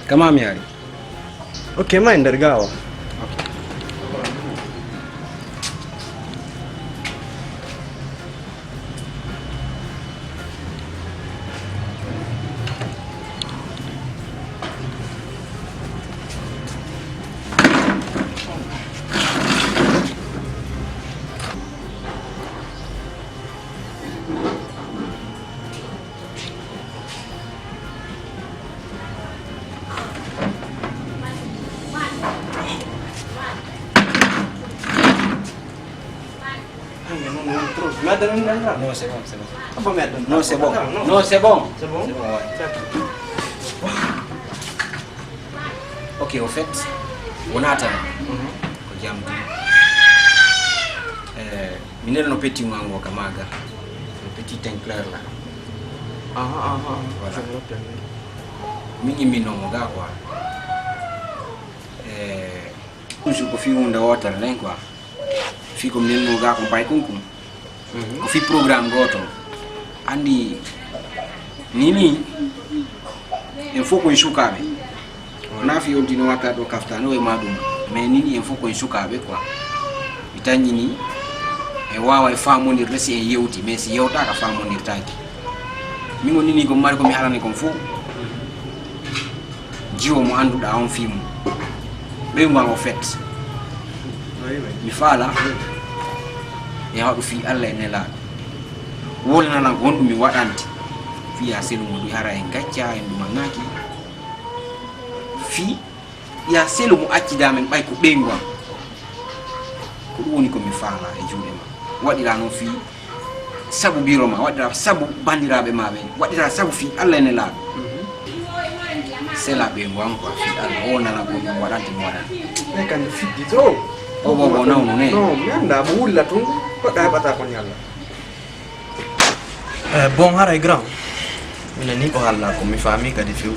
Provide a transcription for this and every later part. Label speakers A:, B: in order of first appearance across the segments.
A: Kama miari.
B: Okay, ma ndargawa.
A: Non, c'est bon, c'est bon.
B: Non, c'est bon.
A: Non, c'est bon.
B: C'est bon?
A: C'est bon, ouais. Ok, au fait, on attend. Minero no petit wango kamaga. Le petit teint clair là. Voilà. Mingi minonga quoi. Unsu ko fi unda water len quoi. Fi ko minno ga ko pay kunkum. Ko fi programme goto. Andi nini il faut ko shukabe. Na fi on dino waka do kaftano e madum. Mais nini il faut ko shukabe quoi. Bitanyi ni e wawa e famondir resi e yewti mais si yewta ka famondir taki mingo nini ko mari ko mi halani ko fu jiwo mo anduda on film be ngango fet mi fala ya wadu fi Allah ne la wolna na gondu mi wadanti fi ya selu mo du hara en gaccia en dum ngaki fi ya selu mo acci damen bay ko be ngwa ko woni ko mi fala e juude ma wadira non fi sabu biro ma wadira sabu bandirabe mabe wadira sabu fi Allah ne la c'est la be ngwa quoi fi Allah wona na ko wadante mo wadante
B: ne kan fi dito
A: bo no ne
B: no menda bulla tun ko da bata ko nyalla
C: bon haray grand mina ni ko halla ko mi fami kadi fiu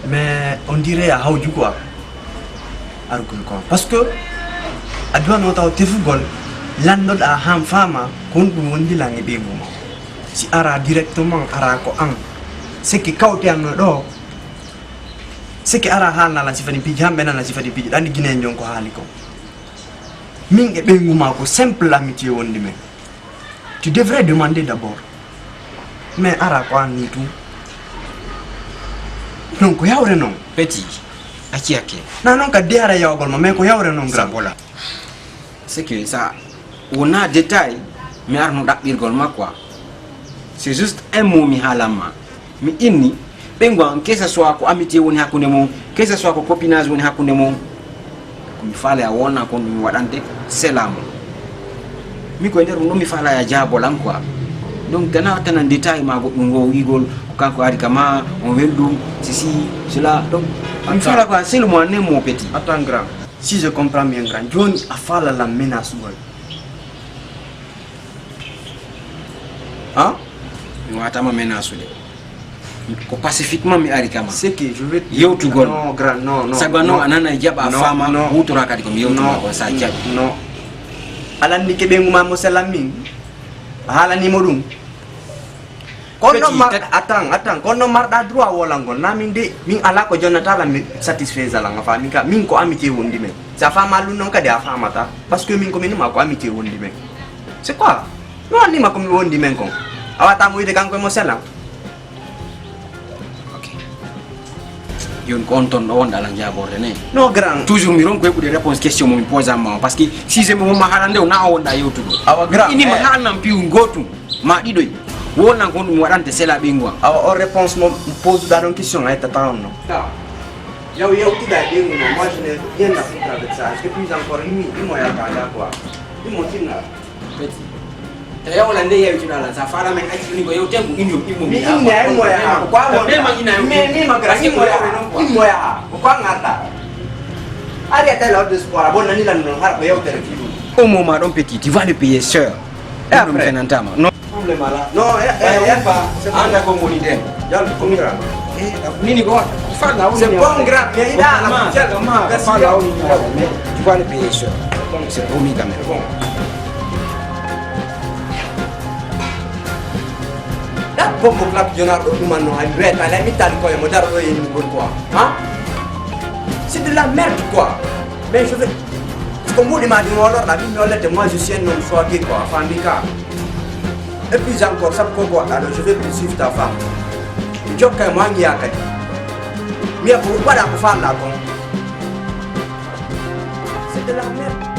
C: mais on dirait à hawju quoi argul quoi parce que adwa no taw tefu gol lando da ham fama kon dum wondi langi be mo si ara directement ara ko an ce qui kawti an do ce qui ara halna la sifani piji hambe na sifani piji dandi gine njon ko hali ko min e be nguma ko simple amitié wondi men tu devrais demander d'abord mais ara ko an ni tout donc ko yawre non
A: petit aki ake
C: non ka diara yawgol ma mais ko yawre non grand
A: voilà c'est que ça on a détail mais arno dabbirgol ma quoi c'est juste un mot mi halama mi inni bengwa que ça soit ko amitié woni hakunde mo que ça soit ko copinage woni hakunde mo ko mi fala ya wona ko mi wadante selam mi ko nder no mi fala ya jabolan quoi donc dana tanan détail ma go ngo wigol kanko ari kama on weldu ceci cela donc mi fala quoi c'est le mot ne mon petit
C: attends grand si je comprends bien grand John a fala la menace gol
A: hein mi wata ma menace de ko pacifiquement mi ari kama
C: c'est que je vais
A: yewtu gol
C: non grand non
A: sagano anana jaba fama wutura kadi ko mi yewtu ko sa jab
C: non alandi ke be nguma mo salamin hala ni modum kono mar attends kono mar da droit wala ngol na min de min ala ko jonata la mi satisfaise la nga fami ka min ko amitié wondi men sa fama lu non ka de afama ta parce que min ko min ma ko amitié wondi men c'est quoi non ni ma ko mi wondi men ko awata mo ide kanko mo sala
A: yon konton do wonda la jaborde ne
C: non grand
A: toujours mi ron ko e réponse question mo mi pose ma parce que si je mo mahalande na wonda yewtugo
C: awa grand
A: ini ma hanam piu ngotu ma didoy wona ko dum wadante sela bingwa
C: awa réponse mo pose da don question ay tata non yow ti da dengu no moi je n'ai rien à foutre avec ça est-ce que puis encore lui mo ya ka quoi mo tinna
A: petit te yaw la ndey yewtu dala sa fara men acci ni ko yow tengu inyo imo
C: mi ina mo ya kwa mo
A: me ma ina
C: mi ma gra mo ya kwa ngata ari ata la de sport bon nani la non har ko yow tere fi
A: au moment don petit tu vas le payer cher et après nantama non
C: problème là non
A: pas anda ko moni den
C: yal ko ngira
A: nini ko fala
C: c'est bon grand mais il a la
A: fala on mais tu vas le payer cher c'est promis quand même
C: dak bombo klap jonar do umano ay reta la mi tal ko mo dar do yin gol quoi hein c'est de la merde quoi mais je vais comme vous demandez moi alors la vie moi je suis un homme choqué quoi famika et puis encore ça quoi alors je vais poursuivre ta femme job kay mo ngi yakay mais pour pas la femme là bon c'est de la merde.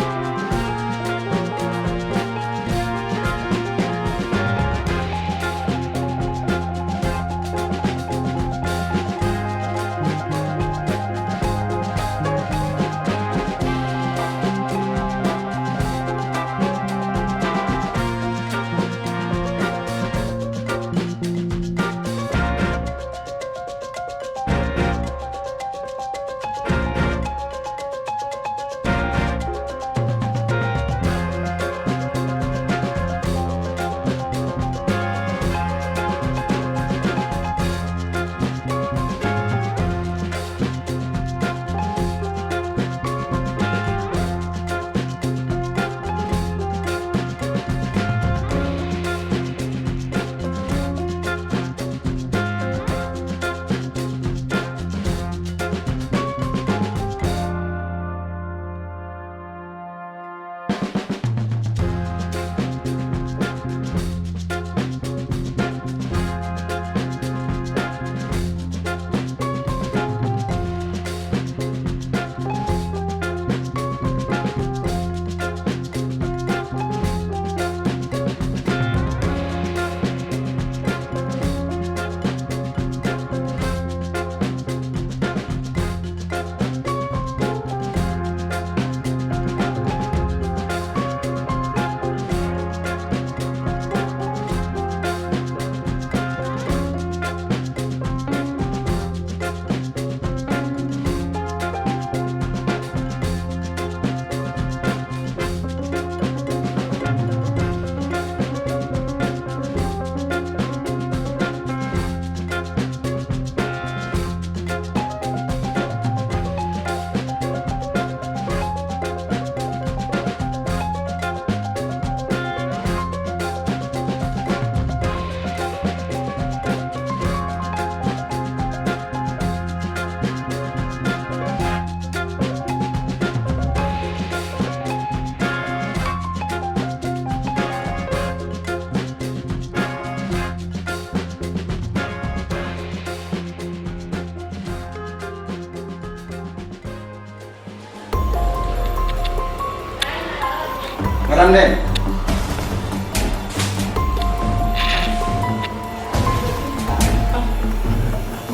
A: Madame Den.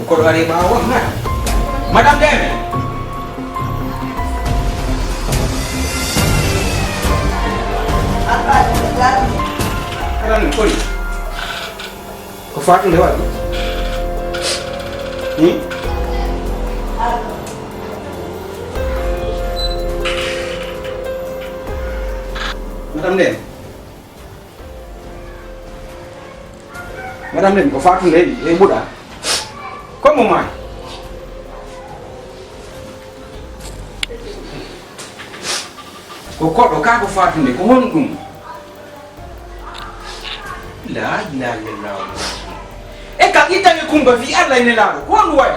A: Kau ada bawah kan? Madame Den. Madame Den, koi. Kau faham lewat? Ni? Madame Den. Madame Den, kau faham lagi? Budak. Kau mau main? Kau kau kau faham ni? Kau hondung. La ilaha illallah. Kau kita ni kumba vi Allah ni lah. Kau nuai.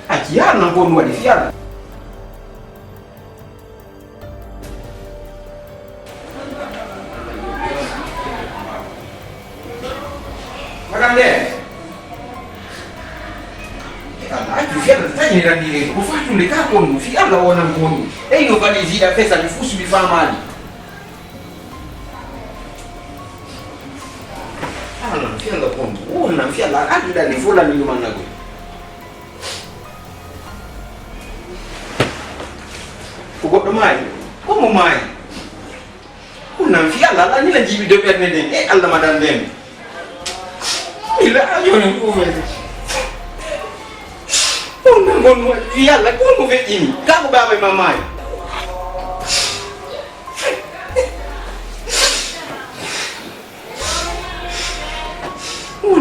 A: Ajian nak kau nuai vi Allah. Madame Den. Aku fiar tanya dan diri. Kau faham ni kau pun fiar lah orang pun. No vale zida fesa ni fusu bi famali. Ala fiar lah pun. Na fiar lah ada dari fulan ni mana aku. Kau kau mai. Kau mau mai. Kau na fiar lah ni lagi video biar ni. Allah Madame Den. Ila ayo ni kau ni. Kau nak buat fiar lah kau mau begini. Kau bawa mamai.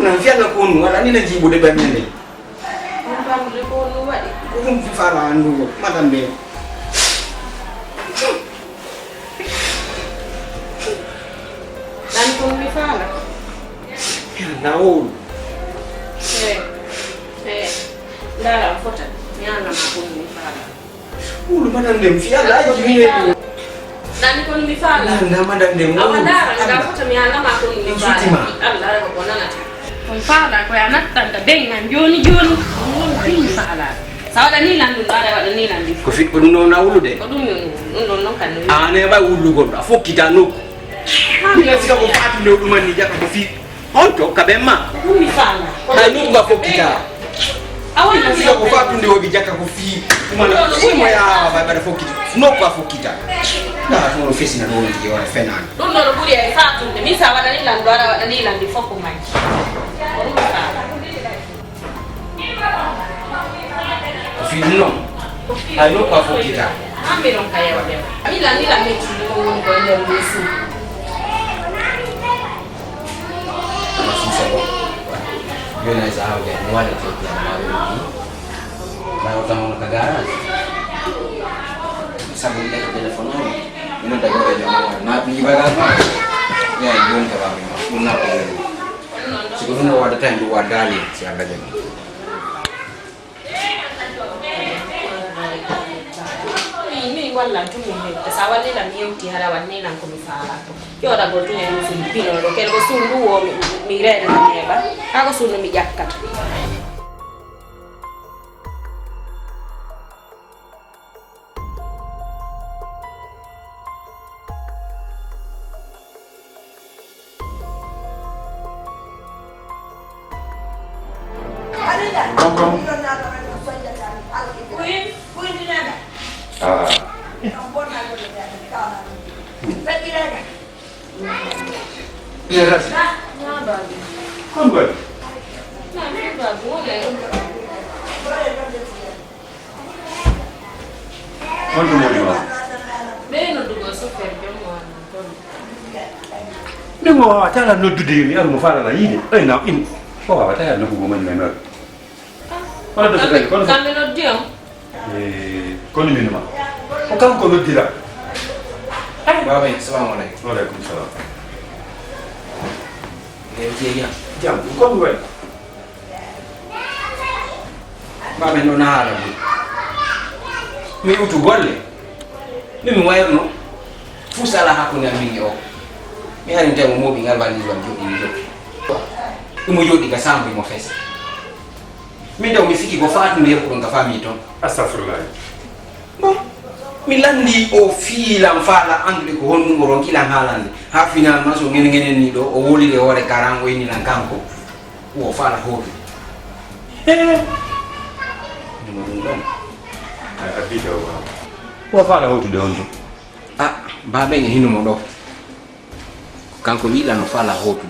A: Nang fiar nak kunu, ada ni lagi bude banyak ni.
D: Nampak bude kunu wadi.
A: Kunu faran dulu, Madame Den.
B: na ulu
D: ndala mfota nyana makuni mifala
A: ulu mana ndem fiala ayo mine
D: nani koni mifala
A: na manda ndem
D: awadara ngafota nyana makuni mifala Allah ko bonana mifala ko anatta denga joni mifala sawada ni landu ndara wada ni landi
A: ko fit ko no na ulu de
D: ko dum non non kan
A: ane ba ulu go fo kitano ina sika ko fatu ne ulu mani jaka ko fit onto kabema
D: mifala
A: hanu ba fo kita ina sika ko fatu ne obi jaka ko fit mana simo ya ba fo kita no ko fo kita na no fesi na no ndi wa fenan
D: non no buri ai fatu ne mi sawada ni landu ndara wada ni landi foko mai
A: Fino, ayo kwa fokita.
D: Ame non kaya wale. Amila nila metu ni ngoja mbusu.
A: Masisa bo. Yo na za haja ni wale tu ya mawili. Na utaona kagara. Sabu ile telefono. Ino da gore ya mwa. Na bi baga ma. Ya yon ka ba mi. Una ko. Siguro no wada time do wadali si agaje.
D: Wala tu mimi sawa nila miuti hala wanena kumifala to yo da gotu ne Filipino lo ke lo sundu wo mirere na neba ako sunu mi jakkat
E: Iya ras. Kon boy. Kon mo di ma.
D: beno dugo so fer bemo
E: Nemo atala no dude ni aru mo fara la yide. Ai na in. Ko wa ta no ko man na. Wala do ka kon.
D: kameno dio
E: Kon ni ma. O kam ko no dira.
A: Baba, assalamualaikum.
E: Waalaikumsalam.
A: Ya.
E: Jam, kon boy.
A: Baba no na hala. Mi utu golle. Mimi wayno. Fusala hakuna mingi o. Mi hani ntamu mobi ngalbali zwa jodi ni jodi. Umu jodi ka sambu mo fesa. Mi ndo mifiki ko fatu ndi ko ngafami to.
E: Astaghfirullah.
A: Milandi o fila mfala angle ko hon ngoro kila halande ha final maso ngene ni do o woli le wore karango ini nan kanko o fala hoto
E: Abida wa fala hoto de onjo.
A: Baba ngi hinu mo do kanko wila no fala hoto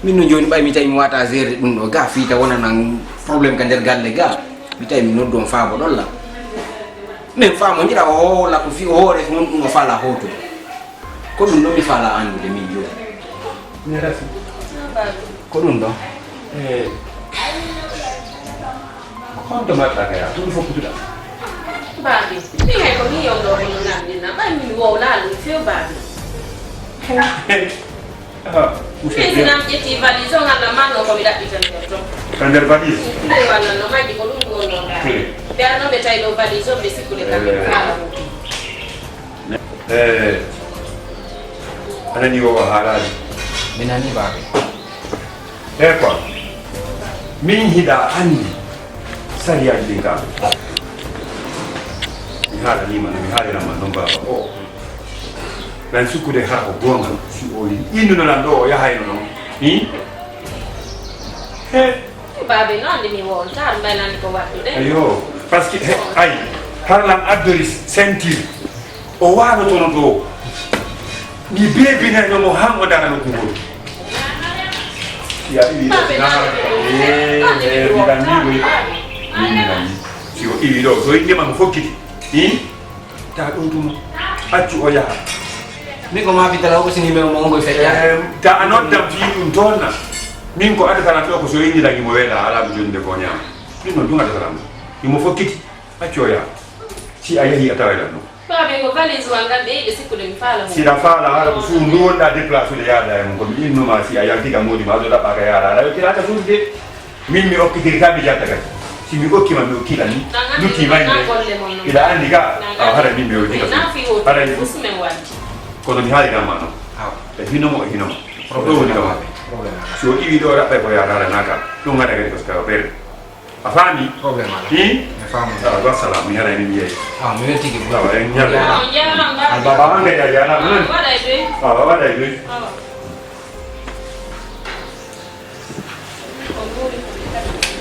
A: min no joni bay mi tay mi wata zere dum do ga fita wona nan problème kan der galle ga mi tay mi noddo faabo dolla men famo njira o la ko fi hore mon dum fala hoto ko dum no mi fala andu de min yo
E: Ni rafi.
A: ko dum do
E: Kon to mata ka ya. Tu fo kutuda.
D: babi ni hay ko ni yo do ko nandi na ba mi wo la lu fio babi Mimi na mjeti valizo ngala mano ko mi dapita ndoto
E: Kander badis.
D: ndio wala no maji ko lungo no Pia no beta ilo valizo besiku le kamifala
E: Anani wa halali.
A: minani baba
E: Kwa. Min hida andi. Sari ya dinga. Mihala ni mana mihala na manomba ba. Dan suku de ha gonga si oli. Inu na ndo ya hayo no.
D: babe no andi mi won tar mbena ni ko wattu de
E: Ayo, parce que ay harlan adoris sentir o wano tono do ni bebi na no hango dana no kubo ya ili na si o ili do so inde man fokiti ta do dum accu o ya
A: mi ko ma fitala ko sini me mo ngoy fekya
E: ta anodda fi dum tonna min ko adata na ko so yindi lagi mo wela ala bu jonde ko nyam min no dunga dara mo mo fokiti accu o ya si ayahi atawela no
D: Babe ko valise wanga be siku de mfala
E: si la fala hala kusundu onda déplacer le yada mo ko inno ma si ayati ga modi ma do da baga yara la kila ta sunde min mi okki ka bi jata ka si mi okki ma mi okki la ni duti mai ila andi ga hara min mi okki
D: na fi ho
E: hara ni
D: usme wati
E: ko ni hali ga ma no e hino mo problema ni ga ma si okki video ra pe ko yara na ka no ngara ga ko ska per afani
A: problema
E: hi wa salam mi hara ni mi
A: mi weti ki
E: la wa nyala
D: ya na
E: baba anga ya na
D: wada ide
E: baba da ide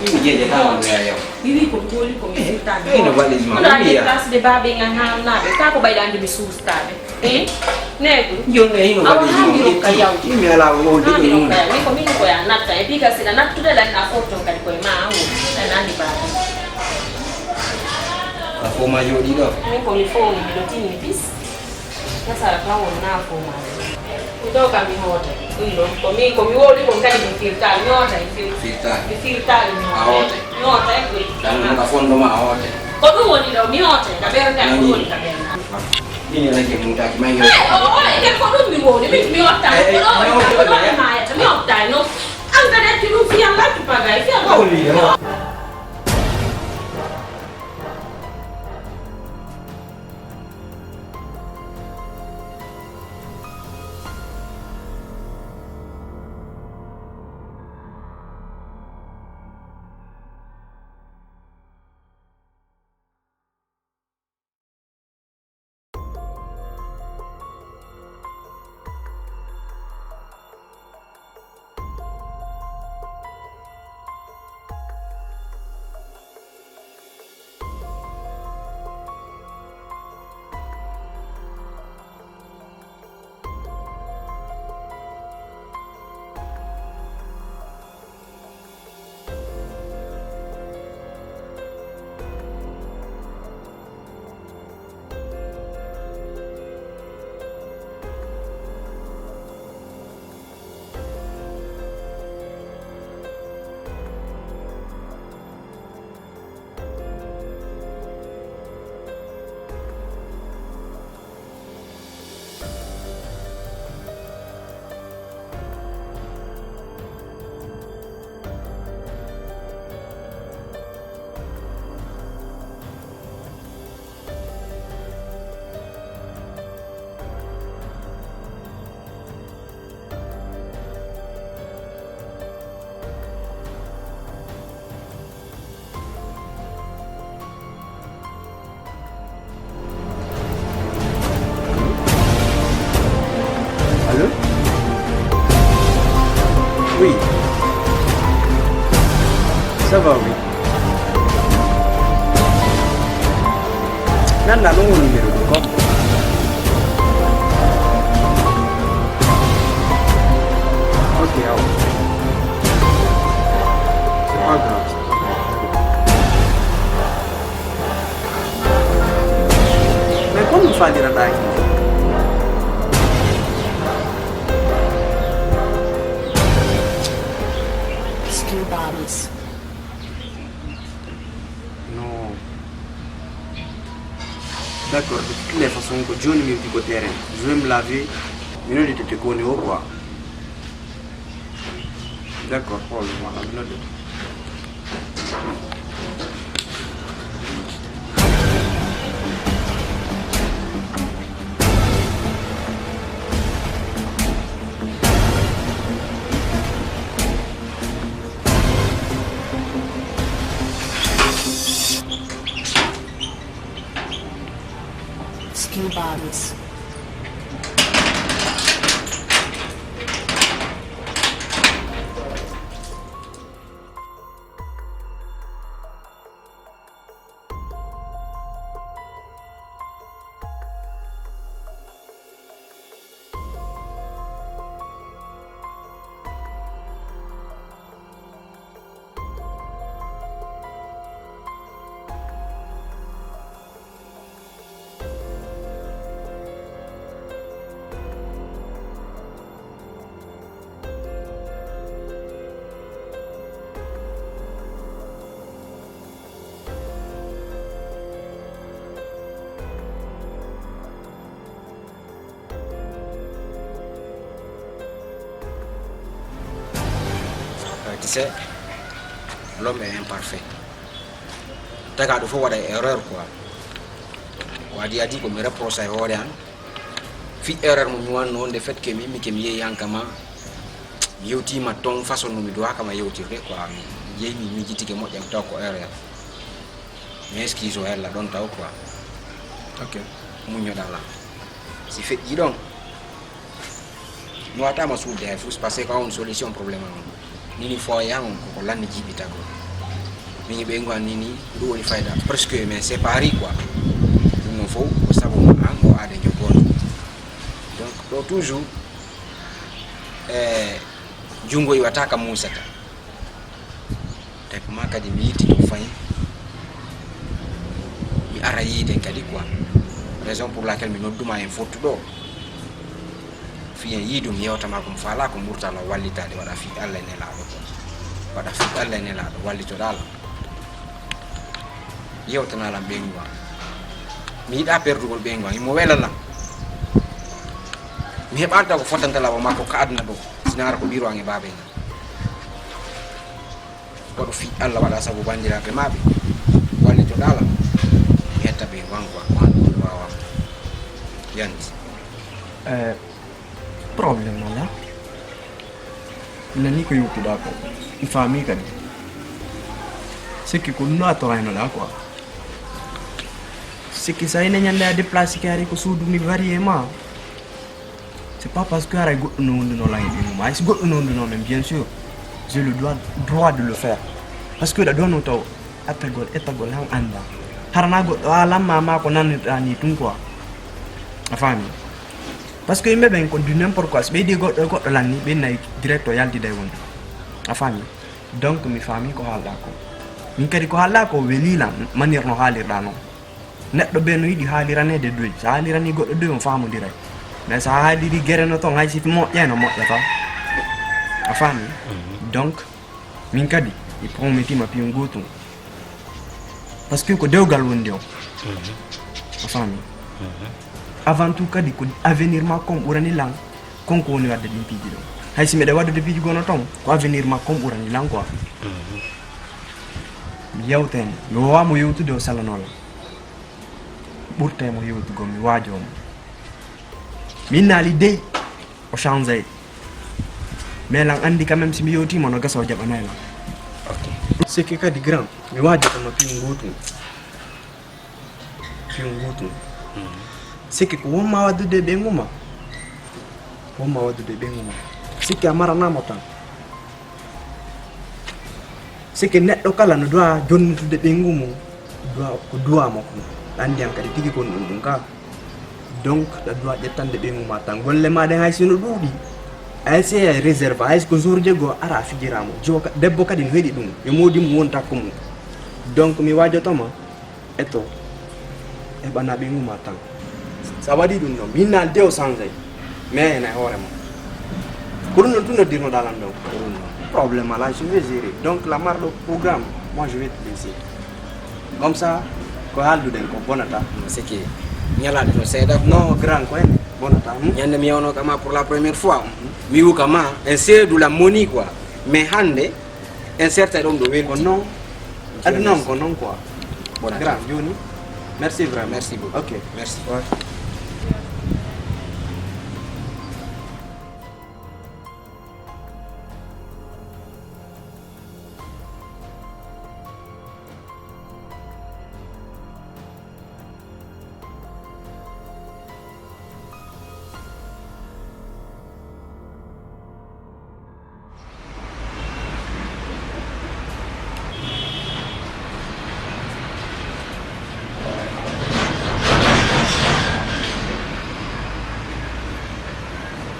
A: mimi je tawa ndo yayo
D: Bibi ko goli ko mi tani.
A: no valise ma
D: Ada
A: mimi
D: di
A: ya
D: kelas de babe ngan na be ka ko bay dan di sustade. Nego.
A: yo ne hino valise ma mimi ala wo de ko mun
D: Ni ko mi ko ya natta e biga sila nattu de la na foto kan ko ma o. Na nani ba.
A: la fo ma yo di do
D: Ni ko li fo mi do tini bis. Ya sara ka won na fo ma. Kutoka mi hote. Kuilo ko mi wo di ko kan mi filta nyota i
A: filta
D: filta mi hote. Nyota e ko.
A: dan ka fondo ma awote
D: Ko do woni do mi hote ka ber ka ko woni ka ber.
A: mimi la ke mun ta ki mai yo
D: Che cosa mi vuole? Mi otta, mi otta, no? Anche detto non si alla tu pagai, fiamo.
B: Allô? Oui. Ça va, oui. Nan na lungu numéro de com. Ok, alors. C'est pas grave. Mais como fa dira dai?
F: Skill bodies.
B: Non. D'accord, de toutes les façons que Johnny me dit au terrain, je vais me laver, mais non, tu te connais ou quoi? D'accord, oh, voilà, non,
F: Skill bodies.
A: tu sais l'homme est imparfait taga do fo wada erreur quoi wadi adi ko mi reproche ay hore an fi erreur mo mi wanno de fait que mi yeyi yankama yewti ma ton façon no mi do kama yewtirde quoi mi yeyi mi jitike mo jam taw ko erreur mais excuse o hella don taw quoi
C: ok
A: muño dala si fait yi don no ata ma suude ay fus parce que on solution problème on ni fo yang ko lanni jibita ko mi be ngwa nini do woni fayda presque mais c'est pari quoi non faut savoir ngo ade jogol donc do toujours jungo iwataka musata tek makadi mi yiti to fay mi arayide kadi quoi raison pour laquelle mi nodduma en fotu do fiyen yidum yewta makum fala ko murtala wallitade wada fi Allah ne laado wada fi Allah ne laado wallito dal yewta na lam bengwa mi da perdugol bengwa mo welala mi hebanta ko fotantala ba makko ka adna do sinara ko biro ange babe ko do fi Allah wada sabu bandira be mabe wallito dal yetta be wangwa wawa yandi
C: problem là nani ko yutu da ko ifami kan c'est que ko no atora no da quoi c'est que ça ina nyanda de place qui ari ko sudu ni variément c'est pas parce que ara go no no la ni mais go no no même bien sûr j'ai le droit de le faire parce que da dono to atagol etagol han anda harna go ala mama ko nan ni tun quoi afami parce que me ben ko du n'importe quoi be di go lanni be nay direct yaldi day won a famille donc mi famille ko hala ko min kadi ko hala ko welila manir no halirda no neddo be no yidi halirane de doy sa halirani goddo doy on faamu diray mais sa haliri gere no ton hay sit mo yeno mo ya fa a famille donc min kadi il prometi ma pion goto parce que ko dewgal wondi o a famille avant tout kadi ko avenir ma kom urani lang konko woni wadde dim piji do hay si me de wadde piji gono ton ko avenir ma kom urani lang quoi mi yawten mi wa mo yewtu do salanola burte mo yewtu go mi wajo min nali dey o changer mais lang andi quand même si mi yewti mo no gaso jabana la ok c'est que kadi grand mi wajo ko no pi ngotu c'est que ko ma wadu de benguma c'est que amara na motan c'est que neddo kala no doa jonnutu de bengumu doa mako andi an kadi tigi ko dum ka donc da doa jettande benguma tan golle ma de hay sino dudi ay c'est réserve ay ko jour jego ara fijiramo joka debbo kadi no hedi dum e modi mu wonta ko mu donc mi wajotoma eto e bana benguma tan ça va dire non minal deo sanjay mais na hore mo pour nous tout dire dans l'ando problème là je vais gérer donc la marre le programme moi je vais te laisser comme ça ko haldu den ko bonata
A: c'est que nyala de seda
C: non grand ko en bonata
A: nyande mi wono kama pour la première fois mi wu kama un de la money quoi mais hande un certain nombre de
C: ko non aduna ko non quoi
A: bon
C: grand joni merci vraiment
A: merci beaucoup
C: ok
A: merci
C: ouais.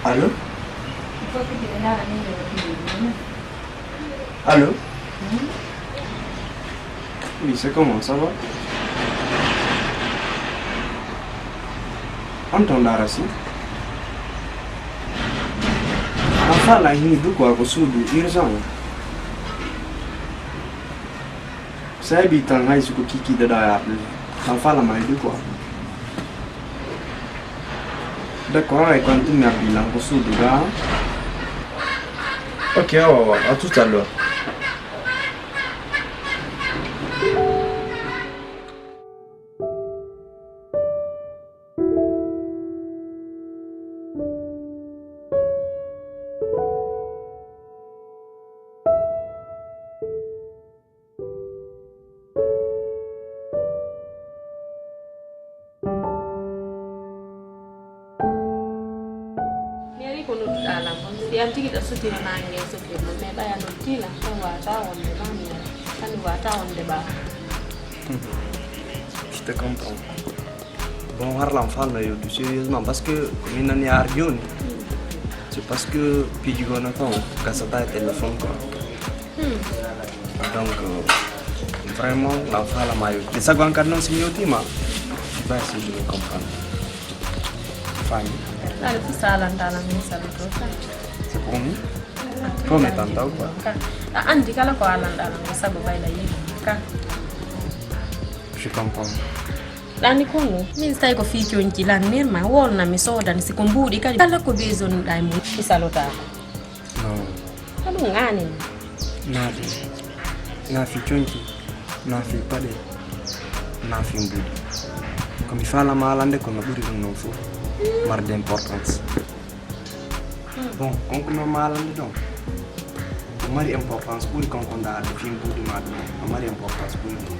C: Allô? Allô? Oui, c'est comment, ça va? Anton Darasi? Enfin, là, il y a quoi que sous urgent. Saya bitang hai suku kiki da daya. Enfin, là, il y a quoi? D'accord, et quand tu m'as bilang ko sudu ga. Ok, à tout à l'heure.
D: ni kono dalam si anti kita suti nange suti me ba ya no tila kwa taon de mami kan wa taon de ba
C: Je te comprends. Bon, Harlem fan yo du sérieusement parce que mina ni arjon. C'est parce que puis du gona quand gasata téléphone quoi. Donc vraiment la fa la mayo. De ça quand non signoti ma. Bah si je me comprends. Fine.
D: Dale tu salan dalam ni salan tu.
C: C'est pour nous. Comme étant quoi.
D: Andi kala ko alan dalam sabu bayla yi ka.
C: Je comprends.
D: Lani kono min stai ko fi kyonki lan ner ma wolna mi sodan si ko mbudi kala ko bezon dai mo isalota.
C: Non.
D: Alu ngani.
C: Nada. Na fi kyonki. Na fi pade. Na fi mbudi. Comme il fait la malande qu'on a buri non fou. Mar d'importance. Bon, on a malande donc. Mari importance pour qu'on a le film pour du mal. Mari importance pour nous.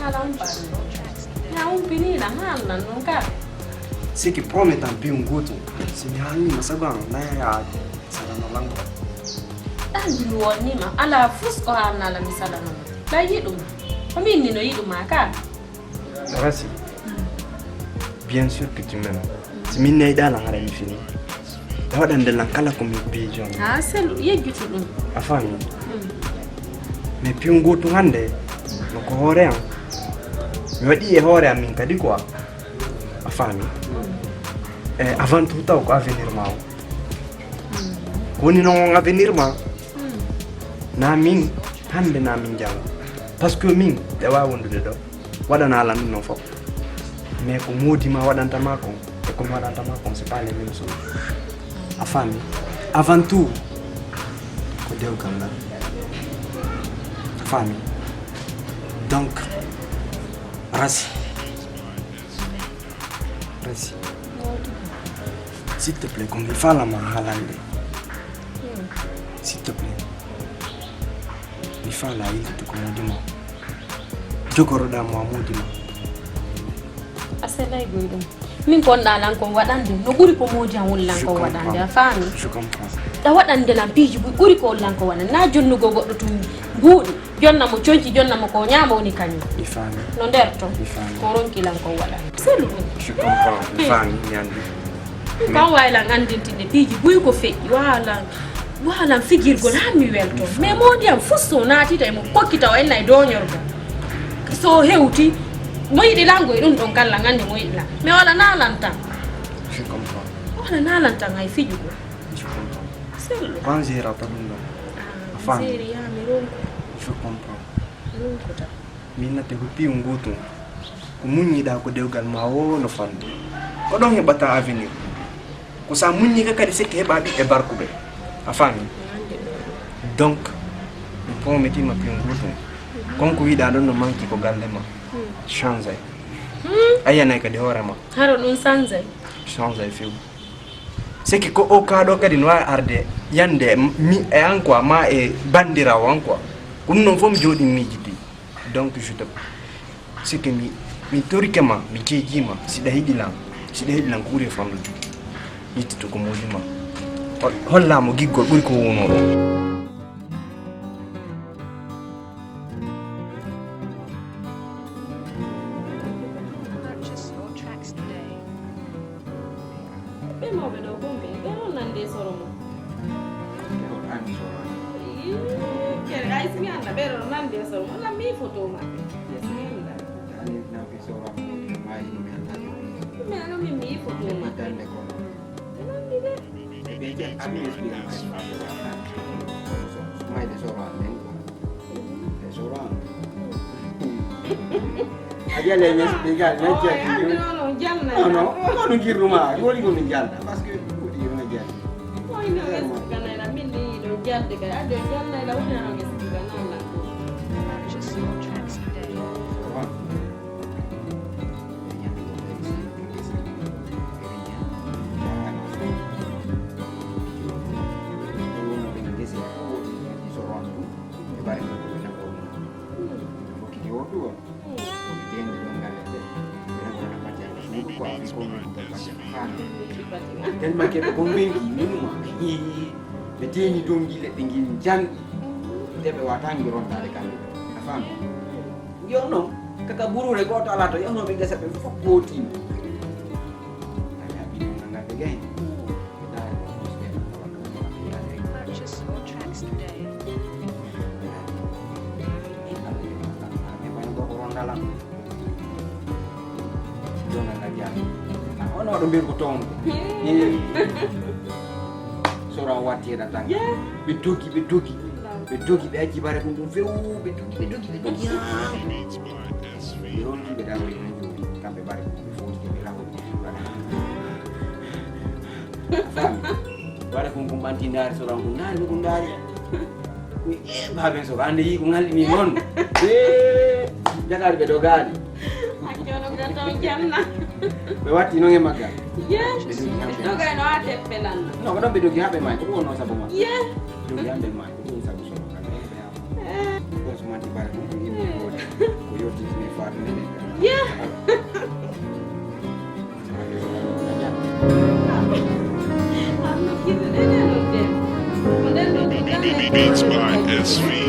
D: Alam pa. Ya pini la halan nunca.
C: C'est que promet un peu un goût. C'est bien ni masagan na ya sarana lango.
D: Dan luoni ma ala fus ko hanna la misala no. La yidum. Kami ni no yidum ka.
C: Rasi. Bien sûr que tu m'aimes. Si min nay dala ngare mi fini. Da wadande lan kala ko mi pigeon.
D: Ah sel yeggitu dum.
C: Afami. Mais puis un goût hande. No ko hore am. Mi wadi e hore am min kadi quoi. Afami. Avant tout taw ko avenir ma. Koni no avenir ma. Na min hande na min jang. Parce que min de wa wondude do. Wadana la min no fop. Mais ko modi ma wadanta ma ko e ko wadanta ma ko c'est pas les mêmes choses. Afami. Avant tout ko dew kam la. Afami. Donc Rasi. S'il te plaît, comme il faut la mahalande. S'il te plaît. Il faut la il te commande. Jokoroda mo amudima.
D: Asela igoidum. Min ko ndalan ko wadande no guri ko moja wullan ko wadande afami.
C: Je comprends.
D: Da wadande lam piji bu guri ko wullan ko wana na jonnu go goddo tum buudi jonna mo cionci jonna mo ko nyaama woni kanyu.
C: Ifami.
D: No nderto.
C: Ifami.
D: Ko ronki lan ko wadande. Selu.
C: Je comprends. Ifami nyandi.
D: Ko wayla ngandintinde piji buy ko feji wala figirgol hammi welto mais modi am fusso naati tay mo kokkita o enna do nyorga so hewti moyidi lango e dum don kala ngande moyidi la mais wala nalanta
C: Je comprends.
D: wala nalanta ngay fijugo
C: Je comprends.
D: selu
C: Quand j'irai pas dans Afami.
D: seri ya mi ronko
C: Je comprends.
D: ronko ta
C: Mina te hupi ngutu. Kumunyi da ko dewgal ma wo no fande. Ko don hebata avenir. Ko sa munyi ka kadi sekki heba bi e barkube. Afami. Donc, il faut mettre ma pion ngutu. Kon ko wida don no manki ko galle ma. Change. Ayana ka de horama.
D: haro dun sanzai
C: Change fiu. C'est que ko o ka do kadi no arde yande mi e anko ma e bandira wanko. Kun non fom jodi mi jidi. Donc je te c'est que mi torikema mi kejima si da hidilan kure famlu yitti to ko modima holla mo giggol buri ko wono do
F: Purchase your tracks today.
D: be mo be do bombe be on nande soromo kere ay simi anda be ron nande soromo la mi photo ma mais no mi photo ma
A: Aja le mes bigal ne
D: oh
A: jati.
D: no janna
A: No, no giruma, goli ko min jalda parce que goli ma jalda.
D: oh ina ngesikana la mindi do jalde kay ado janna la wona no ngesikana la
F: Purchase your tracks today.
A: quoi ko tellement que ɓe convaincu minuma ɓe teñi dongi leɗɗe gini janɗi te ɓe wata girontade kamɓe a faami yo noon kaka ɓurure goto ala to yahnoɓe gesa ɓe fof gotima aɗa ɓiɗo gandade gayni
F: Purchase your tracks today.
A: dalam dona ngajar ono waɗo mbir ko toon sora watti datang ɓe dogi ɓe acci bare ko ɗum few ɓe dogi ɓe ronki ɓe daroy no joni kamɓe bare ko ɓe foti ɓe rahoɗi fami bare ko ɗum ɓanti ndaari soran ko ndaari ko ndaari baben so ande yi ko ngaldini noon jagaɗe ɓe dogani
D: accono ɓiɗa taw janna
A: ɓe watti noon e maggal
D: dogay no a teɓɓe lanna
A: non ko ɗon ɓe dogi haɓe maayi ko ɗum wonno sabu ma
D: ye
A: dogi hamɓe maayi ko ɗum sabu solo kam ɓe ɓeyama ko sumanti bare ɗum ko yimɓe goode ko yettitine faatu nene
D: ye
F: Beats by SV.